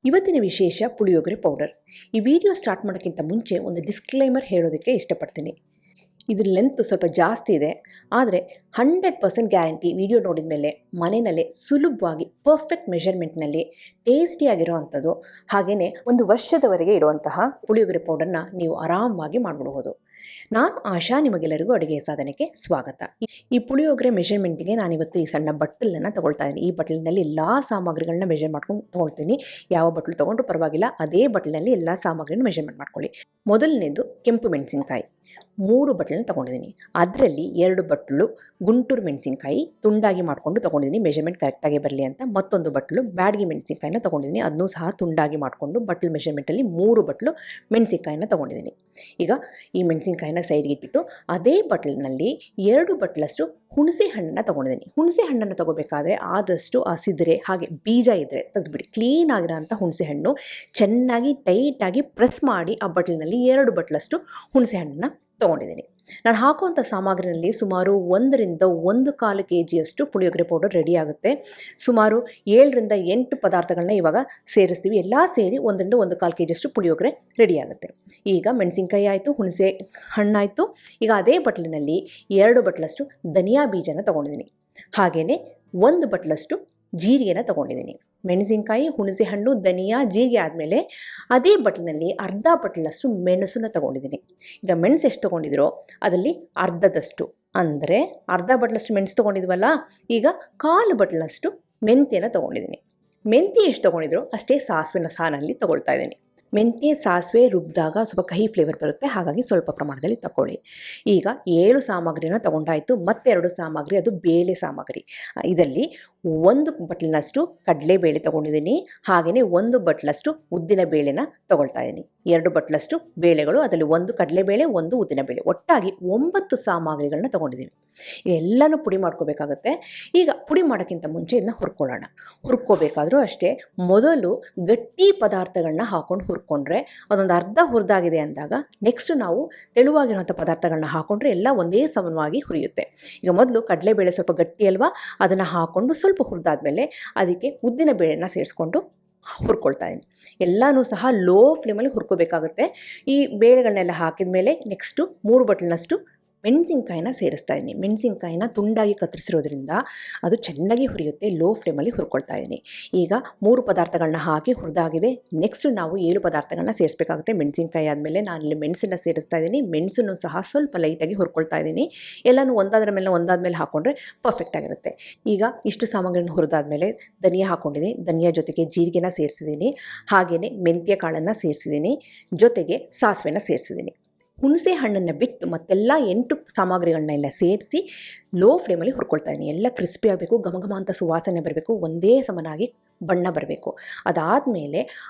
ಇವತ್ತಿನ ವಿಶೇಷ ಪುಳಿಯೋಗರೆ ಪೌಡರ್. ಈ ವಿಡಿಯೋ ಸ್ಟಾರ್ಟ್ ಮಾಡೋಕ್ಕಿಂತ ಮುಂಚೆ ಒಂದು ಡಿಸ್ಕ್ಲೈಮರ್ ಹೇಳೋದಕ್ಕೆ ಇಷ್ಟಪಡ್ತೀನಿ. ಇದ್ರ ಲೆಂತ್ ಸ್ವಲ್ಪ ಜಾಸ್ತಿ ಇದೆ, ಆದರೆ 100% ಗ್ಯಾರಂಟಿ ವಿಡಿಯೋ ನೋಡಿದ ಮೇಲೆ ಮನೆಯಲ್ಲೇ ಸುಲಭವಾಗಿ ಪರ್ಫೆಕ್ಟ್ ಮೆಷರ್ಮೆಂಟ್ನಲ್ಲಿ ಟೇಸ್ಟಿಯಾಗಿರೋ ಅಂಥದ್ದು, ಹಾಗೆಯೇ ಒಂದು ವರ್ಷದವರೆಗೆ ಇರುವಂತಹ ಪುಳಿಯೋಗರೆ ಪೌಡರ್ನ ನೀವು ಆರಾಮವಾಗಿ ಮಾಡಿಬಿಡಬಹುದು. ನಾನು ಆಶಾ, ನಿಮಗೆಲ್ಲರಿಗೂ ಅಡುಗೆ ಸಾಧನೆಗೆ ಸ್ವಾಗತ. ಈ ಪುಳಿಯೋಗರೆ ಮೆಷರ್ಮೆಂಟ್ಗೆ ನಾನಿವತ್ತು ಈ ಸಣ್ಣ ಬಟ್ಟಲನ್ನು ತೊಗೊಳ್ತಾ ಇದ್ದೀನಿ. ಈ ಬಟ್ಟಲಿನಲ್ಲಿ ಎಲ್ಲ ಸಾಮಗ್ರಿಗಳನ್ನ ಮೆಷರ್ ಮಾಡ್ಕೊಂಡು ತೊಗೊಳ್ತೀನಿ. ಯಾವ ಬಟ್ಟಲು ತೊಗೊಂಡ್ರೂ ಪರವಾಗಿಲ್ಲ, ಅದೇ ಬಟ್ಟಲಿನಲ್ಲಿ ಎಲ್ಲ ಸಾಮಗ್ರಿನ ಮೆಷರ್ಮೆಂಟ್ ಮಾಡ್ಕೊಳ್ಳಿ. ಮೊದಲನೇದು ಕೆಂಪು ಮೆಣಸಿನ್ಕಾಯಿ 3 ಬಟ್ಲನ್ನು ತೊಗೊಂಡಿದ್ದೀನಿ. ಅದರಲ್ಲಿ 2 ಬಟ್ಲು ಗುಂಟೂರು ಮೆಣಸಿನ್ಕಾಯಿ ತುಂಡಾಗಿ ಮಾಡಿಕೊಂಡು ತೊಗೊಂಡಿದ್ದೀನಿ, ಮೆಷರ್ಮೆಂಟ್ ಕರೆಕ್ಟಾಗಿ ಬರಲಿ ಅಂತ. ಮತ್ತೊಂದು ಬಟ್ಲು ಬ್ಯಾಡಗಿ ಮೆಣಸಿನ್ಕಾಯಿನ ತೊಗೊಂಡಿದ್ದೀನಿ, ಅದನ್ನೂ ಸಹ ತುಂಡಾಗಿ ಮಾಡಿಕೊಂಡು ಬಟ್ಲು ಮೆಷರ್ಮೆಂಟಲ್ಲಿ 3 ಬಟ್ಲು ಮೆಣಸಿನ್ಕಾಯಿನ ತೊಗೊಂಡಿದ್ದೀನಿ. ಈಗ ಈ ಮೆಣಸಿನ್ಕಾಯಿನ ಸೈಡ್ಗೆ ಇಟ್ಬಿಟ್ಟು ಅದೇ ಬಟ್ಲಿನಲ್ಲಿ 2 ಬಟ್ಲಷ್ಟು ಹುಣಸೆ ಹಣ್ಣನ್ನು ತೊಗೊಂಡಿದ್ದೀನಿ. ಹುಣಸೆ ಹಣ್ಣನ್ನು ತೊಗೋಬೇಕಾದ್ರೆ ಆದಷ್ಟು ಆ ಸಿದ್ರೆ ಹಾಗೆ ಬೀಜ ಇದ್ದರೆ ತೆಗೆದುಬಿಡಿ. ಕ್ಲೀನ್ ಆಗಿರೋ ಅಂಥ ಹುಣಸೆ ಹಣ್ಣು ಚೆನ್ನಾಗಿ ಟೈಟಾಗಿ ಪ್ರೆಸ್ ಮಾಡಿ ಆ ಬಟ್ಲಿನಲ್ಲಿ 2 ಬಟ್ಲಷ್ಟು ಹುಣಸೆ ಹಣ್ಣನ್ನು ತೊಗೊಂಡಿದ್ದೀನಿ. ನಾನು ಹಾಕುವಂಥ ಸಾಮಗ್ರಿನಲ್ಲಿ ಸುಮಾರು 1ರಿಂದ 1/4 kg ಪುಳಿಯೋಗರೆ ಪೌಡರ್ ರೆಡಿ ಆಗುತ್ತೆ. ಸುಮಾರು 7ರಿಂದ 8 ಪದಾರ್ಥಗಳನ್ನ ಇವಾಗ ಸೇರಿಸ್ತೀವಿ. ಎಲ್ಲ ಸೇರಿ 1ರಿಂದ 1/4 kg ಪುಳಿಯೋಗರೆ ರೆಡಿ ಆಗುತ್ತೆ. ಈಗ ಮೆಣಸಿನ್ಕಾಯಿ ಆಯಿತು, ಹುಣಸೆ ಹಣ್ಣಾಯಿತು. ಈಗ ಅದೇ ಬಟ್ಲಿನಲ್ಲಿ 2 ಬಟ್ಲಷ್ಟು ಧನಿಯಾ ಬೀಜನ ತೊಗೊಂಡಿದ್ದೀನಿ. ಹಾಗೆಯೇ 1 ಬಟ್ಲಷ್ಟು ಜೀರಿಗೆನ ತೊಗೊಂಡಿದ್ದೀನಿ. ಮೆಣಸಿನ್ಕಾಯಿ, ಹುಣಸೆ ಹಣ್ಣು, ಧನಿಯಾ, ಜೀರಿಗೆ ಆದಮೇಲೆ ಅದೇ ಬಟ್ಲಿನಲ್ಲಿ ಅರ್ಧ ಬಟ್ಲಷ್ಟು ಮೆಣಸನ್ನು ತೊಗೊಂಡಿದ್ದೀನಿ. ಈಗ ಮೆಣಸು ಎಷ್ಟು ತೊಗೊಂಡಿದ್ರೋ ಅದರಲ್ಲಿ ಅರ್ಧದಷ್ಟು, ಅಂದರೆ ಅರ್ಧ ಬಟ್ಲಷ್ಟು ಮೆಣಸು ತೊಗೊಂಡಿದ್ವಲ್ಲ, ಈಗ 1/4 ಬಟ್ಲಷ್ಟು ಮೆಂತ್ಯನ ತೊಗೊಂಡಿದ್ದೀನಿ. ಮೆಂತ್ಯ ಎಷ್ಟು ತೊಗೊಂಡಿದ್ರೋ ಅಷ್ಟೇ ಸಾಸಿವೆನ ಸಹ ನಾನಲ್ಲಿ ತೊಗೊಳ್ತಾ ಇದ್ದೀನಿ. ಮೆಂತ್ಯ ಸಾಸಿವೆ ರುಬ್ಬಿದಾಗ ಸ್ವಲ್ಪ ಕಹಿ ಫ್ಲೇವರ್ ಬರುತ್ತೆ, ಹಾಗಾಗಿ ಸ್ವಲ್ಪ ಪ್ರಮಾಣದಲ್ಲಿ ತಗೊಳ್ಳಿ. ಈಗ 7 ಸಾಮಗ್ರಿನ ತೊಗೊಂಡಾಯಿತು. ಮತ್ತೆ 2 ಸಾಮಗ್ರಿ, ಅದು ಬೇಳೆ ಸಾಮಗ್ರಿ. ಇದರಲ್ಲಿ 1 ಬಟ್ಲಿನಷ್ಟು ಕಡಲೆಬೇಳೆ ತೊಗೊಂಡಿದ್ದೀನಿ. ಹಾಗೆಯೇ 1 ಬಟ್ಲಷ್ಟು ಉದ್ದಿನ ಬೇಳೆನ ತೊಗೊಳ್ತಾ ಇದ್ದೀನಿ. 2 ಬಟ್ಲಷ್ಟು ಬೇಳೆಗಳು, ಅದರಲ್ಲಿ 1 ಕಡಲೆಬೇಳೆ, 1 ಉದ್ದಿನ ಬೇಳೆ, ಒಟ್ಟಾಗಿ 9 ಸಾಮಗ್ರಿಗಳನ್ನ ತೊಗೊಂಡಿದ್ದೀನಿ. ಎಲ್ಲನೂ ಪುಡಿ ಮಾಡ್ಕೋಬೇಕಾಗುತ್ತೆ. ಈಗ ಪುಡಿ ಮಾಡೋಕ್ಕಿಂತ ಮುಂಚೆ ಇದನ್ನ ಹುರ್ಕೊಳ್ಳೋಣ. ಹುರ್ಕೋಬೇಕಾದ್ರೂ ಅಷ್ಟೇ, ಮೊದಲು ಗಟ್ಟಿ ಪದಾರ್ಥಗಳನ್ನ ಹಾಕ್ಕೊಂಡು ಹುರ್ಕೊಂಡ್ರೆ ಅದೊಂದು ಅರ್ಧ ಹುರಿದಾಗಿದೆ ಅಂದಾಗ ನೆಕ್ಸ್ಟ್ ನಾವು ತೆಳುವಾಗಿರುವಂಥ ಪದಾರ್ಥಗಳನ್ನ ಹಾಕ್ಕೊಂಡ್ರೆ ಎಲ್ಲ ಒಂದೇ ಸಮವಾಗಿ ಹುರಿಯುತ್ತೆ. ಈಗ ಮೊದಲು ಕಡಲೆಬೇಳೆ ಸ್ವಲ್ಪ ಗಟ್ಟಿ ಅಲ್ವಾ, ಅದನ್ನು ಹಾಕ್ಕೊಂಡು ಸ್ವಲ್ಪ ಹುರಿದಾದ್ಮೇಲೆ ಅದಕ್ಕೆ ಉದ್ದಿನ ಬೇಳೆನ ಸೇರಿಸ್ಕೊಂಡು ಹುರ್ಕೊಳ್ತಾ ಇದ್ದೀನಿ. ಎಲ್ಲನೂ ಸಹ ಲೋ ಫ್ಲೇಮಲ್ಲಿ ಹುರ್ಕೋಬೇಕಾಗುತ್ತೆ. ಈ ಬೇಳೆಗಳನ್ನೆಲ್ಲ ಹಾಕಿದ ಮೇಲೆ ನೆಕ್ಸ್ಟು 3 ಬಟ್ಲಿನಷ್ಟು ಮೆಣಸಿನ್ಕಾಯಿನ ಸೇರಿಸ್ತಾ ಇದ್ದೀನಿ. ಮೆಣಸಿನ್ಕಾಯಿನ ತುಂಡಾಗಿ ಕತ್ತರಿಸಿರೋದ್ರಿಂದ ಅದು ಚೆನ್ನಾಗಿ ಹುರಿಯುತ್ತೆ. ಲೋ ಫ್ಲೇಮಲ್ಲಿ ಹುರ್ಕೊಳ್ತಾ ಇದ್ದೀನಿ. ಈಗ 3 ಪದಾರ್ಥಗಳನ್ನ ಹಾಕಿ ಹುರಿದಾಗಿದೆ. ನೆಕ್ಸ್ಟ್ ನಾವು 7 ಪದಾರ್ಥಗಳನ್ನ ಸೇರಿಸಬೇಕಾಗುತ್ತೆ. ಮೆಣಸಿನ್ಕಾಯಿ ಆದಮೇಲೆ ನಾನಿಲ್ಲಿ ಮೆಣಸನ್ನು ಸೇರಿಸ್ತಾ ಇದ್ದೀನಿ. ಮೆಣಸನ್ನು ಸಹ ಸ್ವಲ್ಪ ಲೈಟಾಗಿ ಹುರ್ಕೊಳ್ತಾ ಇದ್ದೀನಿ. ಎಲ್ಲನೂ ಒಂದಾದ್ಮೇಲೆ ಹಾಕ್ಕೊಂಡ್ರೆ ಪರ್ಫೆಕ್ಟಾಗಿರುತ್ತೆ. ಈಗ ಇಷ್ಟು ಸಾಮಗ್ರಿನ ಹುರಿದಾದ್ಮೇಲೆ ಧನಿಯಾ ಹಾಕ್ಕೊಂಡಿದ್ದೀನಿ. ಧನಿಯಾ ಜೊತೆಗೆ ಜೀರಿಗೆನ ಸೇರಿಸಿದ್ದೀನಿ. ಹಾಗೆಯೇ ಮೆಂತ್ಯ ಕಾಳನ್ನು ಸೇರಿಸಿದ್ದೀನಿ. ಜೊತೆಗೆ ಸಾಸಿವೆನ ಸೇರಿಸಿದ್ದೀನಿ. ಹುಣಸೆ ಹಣ್ಣನ್ನು ಬಿಟ್ಟು ಮತ್ತೆಲ್ಲ 8 ಸಾಮಗ್ರಿಗಳನ್ನೆಲ್ಲ ಸೇರಿಸಿ ಲೋ ಫ್ಲೇಮಲ್ಲಿ ಹುರ್ಕೊಳ್ತಾ ಇದ್ದೀನಿ. ಎಲ್ಲ ಕ್ರಿಸ್ಪಿ ಆಗಬೇಕು, ಘಮ ಅಂತ ಸುವಾಸನೆ ಬರಬೇಕು, ಒಂದೇ ಸಮನಾಗಿ ಬಣ್ಣ ಬರಬೇಕು. ಅದಾದಮೇಲೆ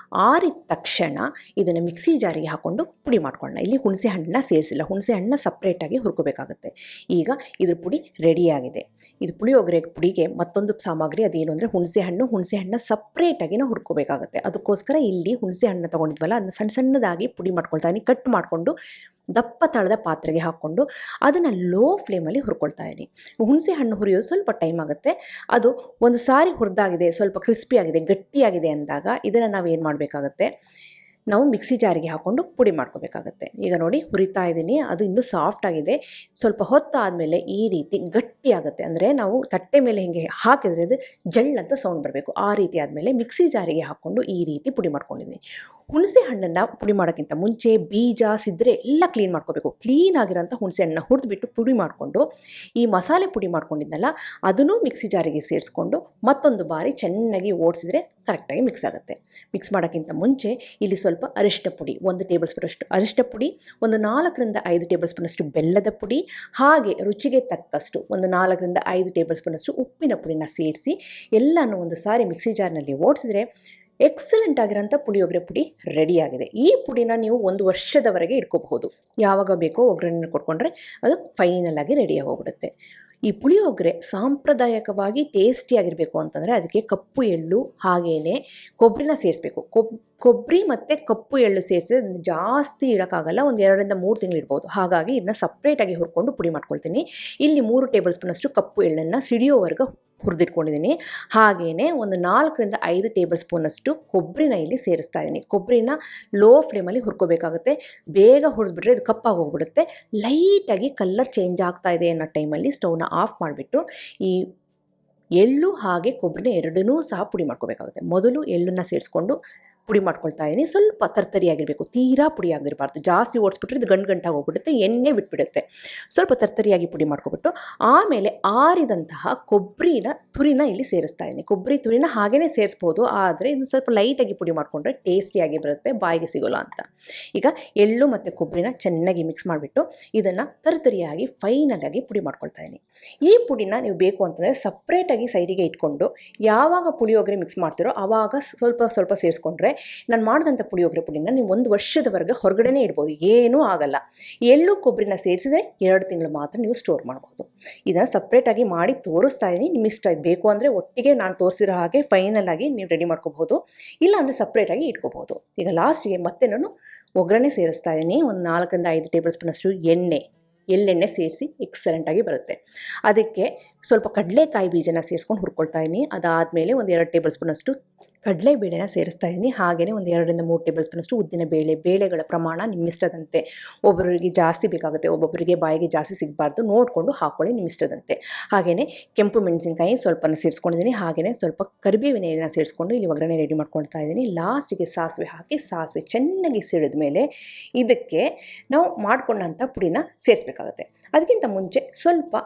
ಆರಿದ ತಕ್ಷಣ ಇದನ್ನು ಮಿಕ್ಸಿ ಜಾರಿಗೆ ಹಾಕ್ಕೊಂಡು ಪುಡಿ ಮಾಡ್ಕೊಳ್ಳೋಣ. ಇಲ್ಲಿ ಹುಣಸೆ ಹಣ್ಣನ್ನ ಸೇರಿಸಿಲ್ಲ, ಹುಣಸೆ ಹಣ್ಣನ್ನ ಸಪ್ರೇಟಾಗಿ ಹುರ್ಕೋಬೇಕಾಗುತ್ತೆ. ಈಗ ಇದ್ರ ಪುಡಿ ರೆಡಿಯಾಗಿದೆ. ಇದು ಪುಳಿಯೋಗರೆ ಪುಡಿಗೆ ಮತ್ತೊಂದು ಸಾಮಗ್ರಿ, ಅದೇನು ಅಂದರೆ ಹುಣಸೆ ಹಣ್ಣನ್ನ ಸಪ್ರೇಟಾಗಿ ನಾವು ಹುರ್ಕೋಬೇಕಾಗುತ್ತೆ. ಅದಕ್ಕೋಸ್ಕರ ಇಲ್ಲಿ ಹುಣಸೆ ಹಣ್ಣು ತೊಗೊಂಡಿದ್ವಲ್ಲ, ಅದನ್ನ ಸಣ್ಣ ಸಣ್ಣದಾಗಿ ಪುಡಿ ಮಾಡ್ಕೊಳ್ತಾ ಇದ್ದೀನಿ. ಕಟ್ ಮಾಡಿಕೊಂಡು ದಪ್ಪ ತಳದ ಪಾತ್ರೆಗೆ ಹಾಕ್ಕೊಂಡು ಅದನ್ನು ಲೋ ಫ್ಲೇಮಲ್ಲಿ ಹುರ್ಕೊಳ್ತಾ ಇದ್ದೀನಿ. ಹುಣಸೆ ಹಣ್ಣು ಹುರಿಯೋದು ಸ್ವಲ್ಪ ಟೈಮ್ ಆಗುತ್ತೆ. ಅದು ಒಂದು ಸಾರಿ ಹುರಿದಾಗಿದೆ, ಸ್ವಲ್ಪ ಕ್ರಿಸ್ಪಿ ಆಗಿದೆ, ಗಟ್ಟಿಯಾಗಿದೆ ಅಂದಾಗ ಇದನ್ನು ನಾವು ಏನು ಮಾಡಬೇಕಾಗತ್ತೆ, ನಾವು ಮಿಕ್ಸಿ ಜಾರಿಗೆ ಹಾಕ್ಕೊಂಡು ಪುಡಿ ಮಾಡ್ಕೋಬೇಕಾಗತ್ತೆ. ಈಗ ನೋಡಿ ಹುರಿತಾ ಇದ್ದೀನಿ, ಅದು ಇನ್ನೂ ಸಾಫ್ಟ್ ಆಗಿದೆ. ಸ್ವಲ್ಪ ಹೊತ್ತು ಆದಮೇಲೆ ಈ ರೀತಿ ಗಟ್ಟಿ ಆಗುತ್ತೆ, ಅಂದರೆ ನಾವು ತಟ್ಟೆ ಮೇಲೆ ಹಿಂಗೆ ಹಾಕಿದರೆ ಅದು ಜಳ್ ಅಂತ ಸೌಂಡ್ ಬರಬೇಕು. ಆ ರೀತಿ ಆದಮೇಲೆ ಮಿಕ್ಸಿ ಜಾರಿಗೆ ಹಾಕ್ಕೊಂಡು ಈ ರೀತಿ ಪುಡಿ ಮಾಡ್ಕೊಂಡಿದ್ದೀನಿ. ಹುಣಸೆ ಹಣ್ಣನ್ನು ಪುಡಿ ಮಾಡೋಕ್ಕಿಂತ ಮುಂಚೆ ಬೀಜ ಸಿದ್ರೆ ಎಲ್ಲ ಕ್ಲೀನ್ ಮಾಡ್ಕೋಬೇಕು. ಕ್ಲೀನ್ ಆಗಿರೋಂಥ ಹುಣಸೆ ಹಣ್ಣನ್ನು ಹುರಿದ್ಬಿಟ್ಟು ಪುಡಿ ಮಾಡಿಕೊಂಡು ಈ ಮಸಾಲೆ ಪುಡಿ ಮಾಡ್ಕೊಂಡಿದ್ದಲ್ಲ ಅದನ್ನು ಮಿಕ್ಸಿ ಜಾರಿಗೆ ಸೇರಿಸ್ಕೊಂಡು ಮತ್ತೊಂದು ಬಾರಿ ಚೆನ್ನಾಗಿ ಓಡಿಸಿದ್ರೆ ಕರೆಕ್ಟಾಗಿ ಮಿಕ್ಸ್ ಆಗುತ್ತೆ. ಮಿಕ್ಸ್ ಮಾಡೋಕ್ಕಿಂತ ಮುಂಚೆ ಇಲ್ಲಿ ಸ್ವಲ್ಪ ಅರಿಶಿನ ಪುಡಿ, 1 ಟೇಬಲ್ ಸ್ಪೂನಷ್ಟು ಅರಿಶಿನ ಪುಡಿ, ಒಂದು 4ರಿಂದ 5 ಟೇಬಲ್ ಸ್ಪೂನಷ್ಟು ಬೆಲ್ಲದ ಪುಡಿ, ಹಾಗೆ ರುಚಿಗೆ ತಕ್ಕಷ್ಟು ಒಂದು 4ರಿಂದ 5 ಟೇಬಲ್ ಸ್ಪೂನಷ್ಟು ಉಪ್ಪಿನ ಪುಡಿನ ಸೇರಿಸಿ ಎಲ್ಲನೂ ಒಂದು ಸಾರಿ ಮಿಕ್ಸಿ ಜಾರ್ನಲ್ಲಿ ಓಡಿಸಿದ್ರೆ ಎಕ್ಸಲೆಂಟ್ ಆಗಿರೋಂಥ ಪುಳಿಯೋಗರೆ ಪುಡಿ ರೆಡಿಯಾಗಿದೆ. ಈ ಪುಡಿನ ನೀವು 1 ವರ್ಷದವರೆಗೆ ಇಟ್ಕೋಬಹುದು. ಯಾವಾಗ ಬೇಕೋ ಒಗ್ಗರಣೆ ಕೊಟ್ಕೊಂಡ್ರೆ ಅದು ಫೈನಲ್ ಆಗಿ ರೆಡಿಯಾಗಿ ಹೋಗ್ಬಿಡುತ್ತೆ. ಈ ಪುಳಿಯೋಗರೆ ಸಾಂಪ್ರದಾಯಿಕವಾಗಿ ಟೇಸ್ಟಿಯಾಗಿರಬೇಕು ಅಂತಂದರೆ ಅದಕ್ಕೆ ಕಪ್ಪು ಎಳ್ಳು ಹಾಗೆಯೇ ಕೊಬ್ಬರಿನ ಸೇರಿಸಬೇಕು. ಕೊಬ್ಬರಿ ಮತ್ತು ಕಪ್ಪು ಎಳ್ಳು ಸೇರಿಸಿ ಜಾಸ್ತಿ ಇಡೋಕ್ಕಾಗಲ್ಲ, ಒಂದು 2ರಿಂದ 3 ತಿಂಗಳು ಇಡ್ಬೋದು. ಹಾಗಾಗಿ ಇದನ್ನ ಸಪ್ರೇಟಾಗಿ ಹುರ್ಕೊಂಡು ಪುಡಿ ಮಾಡ್ಕೊಳ್ತೀನಿ. ಇಲ್ಲಿ 3 ಟೇಬಲ್ ಸ್ಪೂನಷ್ಟು ಕಪ್ಪು ಎಳ್ಳನ್ನು ಸಿಡಿಯೋವರೆಗೂ ಹುರಿದಿಟ್ಕೊಂಡಿದ್ದೀನಿ. ಹಾಗೆಯೇ ಒಂದು 4-5 ಟೇಬಲ್ ಸ್ಪೂನಷ್ಟು ಕೊಬ್ಬರಿನ ಇಲ್ಲಿ ಸೇರಿಸ್ತಾ ಇದ್ದೀನಿ. ಕೊಬ್ಬರಿನ ಲೋ ಫ್ಲೇಮಲ್ಲಿ ಹುರ್ಕೋಬೇಕಾಗುತ್ತೆ. ಬೇಗ ಹುರಿದ್ಬಿಟ್ರೆ ಇದು ಕಪ್ಪಾಗಿ ಹೋಗ್ಬಿಡುತ್ತೆ. ಲೈಟಾಗಿ ಕಲರ್ ಚೇಂಜ್ ಆಗ್ತಾ ಇದೆ ಅನ್ನೋ ಟೈಮಲ್ಲಿ ಸ್ಟವ್ನ ಆಫ್ ಮಾಡಿಬಿಟ್ಟು ಈ ಎಳ್ಳು ಹಾಗೆ ಕೊಬ್ಬರಿನ ಎರಡನ್ನೂ ಸಹ ಪುಡಿ ಮಾಡ್ಕೋಬೇಕಾಗುತ್ತೆ. ಮೊದಲು ಎಳ್ಳನ್ನು ಸೇರಿಸ್ಕೊಂಡು ಪುಡಿ ಮಾಡ್ಕೊಳ್ತಾ ಇದ್ದೀನಿ. ಸ್ವಲ್ಪ ತರ್ತರಿಯಾಗಿರಬೇಕು, ತೀರಾ ಪುಡಿ ಆಗಿರಬಾರ್ದು. ಜಾಸ್ತಿ ಓಡಿಸ್ಬಿಟ್ರೆ ಇದು ಗಂಟಾಗಿ ಹೋಗ್ಬಿಡುತ್ತೆ, ಎಣ್ಣೆ ಬಿಟ್ಬಿಡುತ್ತೆ. ಸ್ವಲ್ಪ ತರ್ತರಿಯಾಗಿ ಪುಡಿ ಮಾಡ್ಕೊಬಿಟ್ಟು ಆಮೇಲೆ ಆರಿದಂತಹ ಕೊಬ್ಬರಿನ ತುರಿನ ಇಲ್ಲಿ ಸೇರಿಸ್ತಾ ಇದ್ದೀನಿ. ಕೊಬ್ಬರಿ ತುರಿನ ಹಾಗೇ ಸೇರಿಸ್ಬೋದು, ಆದರೆ ಇದು ಸ್ವಲ್ಪ ಲೈಟಾಗಿ ಪುಡಿ ಮಾಡಿಕೊಂಡ್ರೆ ಟೇಸ್ಟಿಯಾಗಿ ಬರುತ್ತೆ, ಬಾಯಿಗೆ ಸಿಗೋಲ್ಲ ಅಂತ. ಈಗ ಎಳ್ಳು ಮತ್ತು ಕೊಬ್ಬರಿನ ಚೆನ್ನಾಗಿ ಮಿಕ್ಸ್ ಮಾಡಿಬಿಟ್ಟು ಇದನ್ನು ತರ್ತರಿಯಾಗಿ ಫೈನಲಾಗಿ ಪುಡಿ ಮಾಡ್ಕೊಳ್ತಾ ಇದ್ದೀನಿ. ಈ ಪುಡಿನ ನೀವು ಬೇಕು ಅಂತಂದರೆ ಸಪ್ರೇಟಾಗಿ ಸೈಡಿಗೆ ಇಟ್ಕೊಂಡು ಯಾವಾಗ ಪುಳಿಯೋಗರೆ ಮಿಕ್ಸ್ ಮಾಡ್ತೀರೋ ಆವಾಗ ಸ್ವಲ್ಪ ಸ್ವಲ್ಪ ಸೇರಿಸ್ಕೊಂಡ್ರೆ ನಾನು ಮಾಡಿದಂಥ ಪುಳಿಯೋಗರೆ ಪುಡಿನ ನೀವು 1 ವರ್ಷದವರೆಗೆ ಹೊರಗಡೆನೇ ಇಡ್ಬೋದು, ಏನೂ ಆಗಲ್ಲ. ಎಳ್ಳು ಕೊಬ್ಬರಿನ ಸೇರಿಸಿದ್ರೆ 2 ತಿಂಗಳು ಮಾತ್ರ ನೀವು ಸ್ಟೋರ್ ಮಾಡ್ಬೋದು. ಇದನ್ನು ಸಪ್ರೇಟಾಗಿ ಮಾಡಿ ತೋರಿಸ್ತಾ ಇದ್ದೀನಿ. ನಿಮ್ಮ ಇಷ್ಟ ಬೇಕು ಅಂದರೆ ಒಟ್ಟಿಗೆ ನಾನು ತೋರಿಸಿರೋ ಹಾಗೆ ಫೈನಲಾಗಿ ನೀವು ರೆಡಿ ಮಾಡ್ಕೋಬೋದು, ಇಲ್ಲ ಅಂದರೆ ಸಪ್ರೇಟಾಗಿ ಇಟ್ಕೋಬೋದು. ಈಗ ಲಾಸ್ಟಿಗೆ ಮತ್ತೆ ನಾನು ಒಗ್ಗರಣೆ ಸೇರಿಸ್ತಾ ಇದ್ದೀನಿ. ಒಂದು 4-5 ಟೇಬಲ್ ಸ್ಪೂನಷ್ಟು ಎಳ್ಳೆಣ್ಣೆ ಸೇರಿಸಿ ಎಕ್ಸಲೆಂಟಾಗಿ ಬರುತ್ತೆ. ಅದಕ್ಕೆ ಸ್ವಲ್ಪ ಕಡಲೆಕಾಯಿ ಬೀಜನ ಸೇರಿಸ್ಕೊಂಡು ಹುರ್ಕೊಳ್ತಾ ಇದ್ದೀನಿ. ಅದಾದಮೇಲೆ ಒಂದು 2 ಟೇಬಲ್ ಸ್ಪೂನಷ್ಟು ಕಡಲೆಬೇಳೆನ ಸೇರಿಸ್ತಾ ಇದ್ದೀನಿ. ಹಾಗೆಯೇ ಒಂದು 2-3 ಟೇಬಲ್ ಸ್ಪೂನಷ್ಟು ಉದ್ದಿನ ಬೇಳೆಗಳ ಪ್ರಮಾಣ ನಿಮ್ಮಿಷ್ಟದಂತೆ. ಒಬ್ಬೊಬ್ಬರಿಗೆ ಜಾಸ್ತಿ ಬೇಕಾಗುತ್ತೆ, ಒಬ್ಬೊಬ್ಬರಿಗೆ ಬಾಯಿಗೆ ಜಾಸ್ತಿ ಸಿಗಬಾರ್ದು, ನೋಡಿಕೊಂಡು ಹಾಕ್ಕೊಳ್ಳಿ ನಿಮ್ಮಿಷ್ಟದಂತೆ. ಹಾಗೆಯೇ ಕೆಂಪು ಮೆಣಸಿನಕಾಯಿ ಸ್ವಲ್ಪನ ಸೇರಿಸ್ಕೊಂಡಿದ್ದೀನಿ. ಹಾಗೆಯೇ ಸ್ವಲ್ಪ ಕರಿಬೇವಿನ ಎಲೆನ ಸೇರಿಸ್ಕೊಂಡು ಇಲ್ಲಿ ಒಗ್ಗರಣೆ ರೆಡಿ ಮಾಡ್ಕೊಳ್ತಾ ಇದ್ದೀನಿ. ಲಾಸ್ಟಿಗೆ ಸಾಸಿವೆ ಹಾಕಿ ಸಾಸಿವೆ ಚೆನ್ನಾಗಿ ಸಿಡಿದ ಮೇಲೆ ಇದಕ್ಕೆ ನಾವು ಮಾಡ್ಕೊಂಡಂಥ ಪುಡಿನ ಸೇರಿಸ್ಬೇಕಾಗುತ್ತೆ. ಅದಕ್ಕಿಂತ ಮುಂಚೆ ಸ್ವಲ್ಪ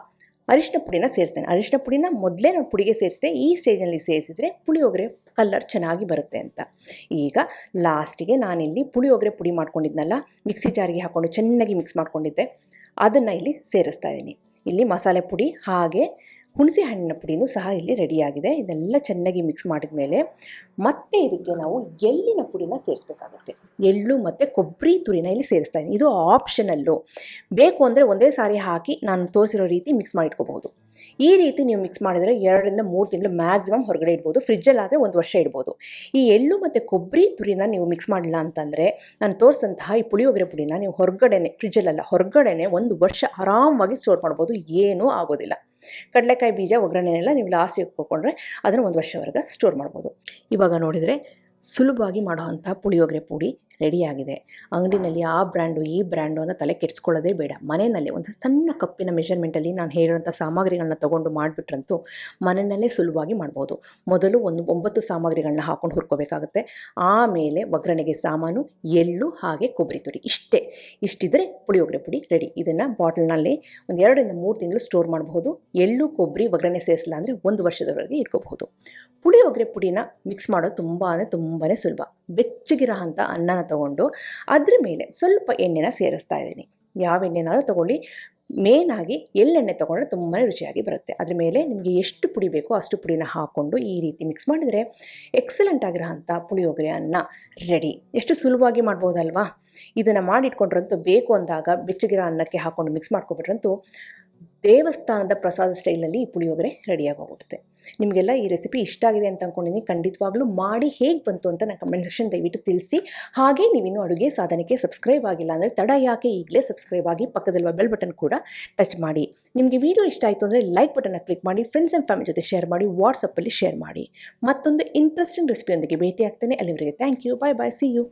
ಅರಿಶಿನ ಪುಡಿನ ಸೇರಿಸ್ತೇನೆ. ಅರಿಶಿನ ಪುಡಿನ ಮೊದಲೇ ನಾನು ಪುಡಿಗೆ ಸೇರಿಸಿದೆ, ಈ ಸ್ಟೇಜಲ್ಲಿ ಸೇರಿಸಿದರೆ ಪುಳಿಯೋಗರೆ ಕಲರ್ ಚೆನ್ನಾಗಿ ಬರುತ್ತೆ ಅಂತ. ಈಗ ಲಾಸ್ಟಿಗೆ ನಾನಿಲ್ಲಿ ಪುಳಿಯೋಗರೆ ಪುಡಿ ಮಾಡ್ಕೊಂಡಿದ್ನಲ್ಲ, ಮಿಕ್ಸಿ ಜಾರಿಗೆ ಹಾಕ್ಕೊಂಡು ಚೆನ್ನಾಗಿ ಮಿಕ್ಸ್ ಮಾಡ್ಕೊಂಡಿದ್ದೆ, ಅದನ್ನು ಇಲ್ಲಿ ಸೇರಿಸ್ತಾ ಇದ್ದೀನಿ. ಇಲ್ಲಿ ಮಸಾಲೆ ಪುಡಿ ಹಾಗೆ ಹುಣಸೆ ಹಣ್ಣಿನ ಪುಡಿನೂ ಸಹ ಇಲ್ಲಿ ರೆಡಿಯಾಗಿದೆ. ಇದೆಲ್ಲ ಚೆನ್ನಾಗಿ ಮಿಕ್ಸ್ ಮಾಡಿದ ಮೇಲೆ ಮತ್ತೆ ಇದಕ್ಕೆ ನಾವು ಎಳ್ಳಿನ ಪುಡಿನ ಸೇರಿಸಬೇಕಾಗುತ್ತೆ. ಎಳ್ಳು ಮತ್ತು ಕೊಬ್ಬರಿ ತುರಿನ ಇಲ್ಲಿ ಸೇರಿಸ್ತಾ ಇದ್ದೀನಿ. ಇದು ಆಪ್ಷನಲ್ಲು, ಬೇಕು ಅಂದರೆ ಒಂದೇ ಸಾರಿ ಹಾಕಿ ನಾನು ತೋರಿಸಿರೋ ರೀತಿ ಮಿಕ್ಸ್ ಮಾಡಿಟ್ಕೋಬಹುದು. ಈ ರೀತಿ ನೀವು ಮಿಕ್ಸ್ ಮಾಡಿದರೆ 2-3 ತಿಂಗಳು ಮ್ಯಾಕ್ಸಿಮಮ್ ಹೊರಗಡೆ ಇಡ್ಬೋದು. ಫ್ರಿಜ್ಜಲ್ಲಾದರೆ 1 ವರ್ಷ ಇಡ್ಬೋದು. ಈ ಎಳ್ಳು ಮತ್ತು ಕೊಬ್ಬರಿ ತುರಿನ ನೀವು ಮಿಕ್ಸ್ ಮಾಡಿಲ್ಲ ಅಂತಂದರೆ ನಾನು ತೋರಿಸಂತಹ ಈ ಪುಳಿಯೋಗರೆ ಪುಡಿನ ನೀವು ಹೊರಗಡೆನೆ, ಫ್ರಿಜ್ಜಲ್ಲ ಹೊರಗಡೆನೆ 1 ವರ್ಷ ಆರಾಮಾಗಿ ಸ್ಟೋರ್ ಮಾಡ್ಬೋದು, ಏನೂ ಆಗೋದಿಲ್ಲ. ಕಡಲೆಕಾಯಿ ಬೀಜ ಒಗ್ಗರಣೆನೆಲ್ಲ ನೀವು ಲಾಸ್ಟಿಗೆ ಇಟ್ಕೊಂಡ್ರೆ ಅದನ್ನು 1 ವರ್ಷವರೆಗೆ ಸ್ಟೋರ್ ಮಾಡ್ಬೋದು. ಇವಾಗ ನೋಡಿದರೆ ಸುಲಭವಾಗಿ ಮಾಡೋವಂಥ ಪುಳಿಯೋಗರೆ ಪುಡಿ ರೆಡಿಯಾಗಿದೆ. ಅಂಗಡಿನಲ್ಲಿ ಆ ಬ್ರ್ಯಾಂಡು ಈ ಬ್ರ್ಯಾಂಡು ಅಂತ ತಲೆ ಕೆಡಿಸ್ಕೊಳ್ಳೋದೇ ಬೇಡ. ಮನೆಯಲ್ಲೇ ಒಂದು ಸಣ್ಣ ಕಪ್ಪಿನ ಮೆಷರ್ಮೆಂಟಲ್ಲಿ ನಾನು ಹೇಳಿರೋಂಥ ಸಾಮಗ್ರಿಗಳನ್ನ ತೊಗೊಂಡು ಮಾಡಿಬಿಟ್ರಂತೂ ಮನೆಯಲ್ಲೇ ಸುಲಭವಾಗಿ ಮಾಡ್ಬೋದು. ಮೊದಲು 9 ಸಾಮಗ್ರಿಗಳನ್ನ ಹಾಕ್ಕೊಂಡು ಹುರ್ಕೋಬೇಕಾಗುತ್ತೆ. ಆಮೇಲೆ ಒಗ್ಗರಣೆಗೆ ಸಾಮಾನು ಎಳ್ಳು ಹಾಗೆ ಕೊಬ್ಬರಿ ತುರಿ, ಇಷ್ಟಿದ್ರೆ ಪುಳಿಯೋಗರೆ ಪುಡಿ ರೆಡಿ. ಇದನ್ನು ಬಾಟಲ್ನಲ್ಲಿ ಒಂದು 2-3 ತಿಂಗಳು ಸ್ಟೋರ್ ಮಾಡಬಹುದು. ಎಳ್ಳು ಕೊಬ್ಬರಿ ಒಗ್ಗರಣೆ ಸೇರಿಸಿಲ್ಲ ಅಂದರೆ 1 ವರ್ಷದವರೆಗೆ ಇಟ್ಕೋಬಹುದು. ಪುಳಿಯೋಗರೆ ಪುಡಿನ ಮಿಕ್ಸ್ ಮಾಡೋದು ತುಂಬಾ ಸುಲಭ. ಬೆಚ್ಚಗಿರೋ ಅಂಥ ಅನ್ನನ ತೊಗೊಂಡು ಅದ್ರ ಮೇಲೆ ಸ್ವಲ್ಪ ಎಣ್ಣೆನ ಸೇರಿಸ್ತಾ ಇದ್ದೀನಿ. ಯಾವ ಎಣ್ಣೆನಾದರೂ ತೊಗೊಳ್ಳಿ, ಮೇನಾಗಿ ಎಳ್ಳೆಣ್ಣೆ ತೊಗೊಂಡ್ರೆ ತುಂಬಾ ರುಚಿಯಾಗಿ ಬರುತ್ತೆ. ಅದ್ರ ಮೇಲೆ ನಿಮಗೆ ಎಷ್ಟು ಪುಡಿ ಬೇಕೋ ಅಷ್ಟು ಪುಡಿನ ಹಾಕ್ಕೊಂಡು ಈ ರೀತಿ ಮಿಕ್ಸ್ ಮಾಡಿದರೆ ಎಕ್ಸಲೆಂಟ್ ಆಗಿರೋ ಅಂಥ ಪುಳಿಯೋಗರೆ ಅನ್ನ ರೆಡಿ. ಎಷ್ಟು ಸುಲಭವಾಗಿ ಮಾಡ್ಬೋದಲ್ವಾ? ಇದನ್ನು ಮಾಡಿಟ್ಕೊಂಡ್ರಂತೂ ಬೇಕು ಅಂದಾಗ ಬೆಚ್ಚಗಿರೋ ಅನ್ನಕ್ಕೆ ಹಾಕ್ಕೊಂಡು ಮಿಕ್ಸ್ ಮಾಡ್ಕೊಬಿಟ್ರಂತೂ ದೇವಸ್ಥಾನದ ಪ್ರಸಾದ ಸ್ಟೈಲಲ್ಲಿ ಈ ಪುಳಿಯೋಗರೆ ರೆಡಿಯಾಗಿ ಹೋಗ್ಬಿಡುತ್ತೆ. ನಿಮಗೆಲ್ಲ ಈ ರೆಸಿಪಿ ಇಷ್ಟ ಆಗಿದೆ ಅಂತ ಅಂದ್ಕೊಂಡಿದ್ದೀನಿ. ಖಂಡಿತವಾಗ್ಲೂ ಮಾಡಿ ಹೇಗೆ ಬಂತು ಅಂತ ನಾನು ಕಮೆಂಟ್ ಸೆಕ್ಷನ್ ದಯವಿಟ್ಟು ತಿಳಿಸಿ. ಹಾಗೆ ನೀವಿನ್ನೂ ಅಡುಗೆ ಸಾಧನಕ್ಕೆ ಸಬ್ಸ್ಕ್ರೈಬ್ ಆಗಿಲ್ಲ ಅಂದರೆ ತಡ ಯಾಕೆ, ಈಗಲೇ ಸಬ್ಸ್ಕ್ರೈಬ್ ಆಗಿ ಪಕ್ಕದಲ್ಲಿರುವ ಬೆಲ್ ಬಟನ್ ಕೂಡ ಟಚ್ ಮಾಡಿ. ನಿಮಗೆ ವಿಡಿಯೋ ಇಷ್ಟ ಆಯಿತು ಅಂದರೆ ಲೈಕ್ ಬಟನ್ನ ಕ್ಲಿಕ್ ಮಾಡಿ, ಫ್ರೆಂಡ್ಸ್ ಆ್ಯಂಡ್ ಫ್ಯಾಮಿಲಿ ಜೊತೆ ಶೇರ್ ಮಾಡಿ, ವಾಟ್ಸಪ್ಪಲ್ಲಿ ಶೇರ್ ಮಾಡಿ. ಮತ್ತೊಂದು ಇಂಟ್ರೆಸ್ಟಿಂಗ್ ರೆಸಿಪಿಯೊಂದಿಗೆ ಭೇಟಿ ಆಗ್ತೇನೆ. ಅಲ್ಲಿವರೆಗೆ thank you, bye bye, see you.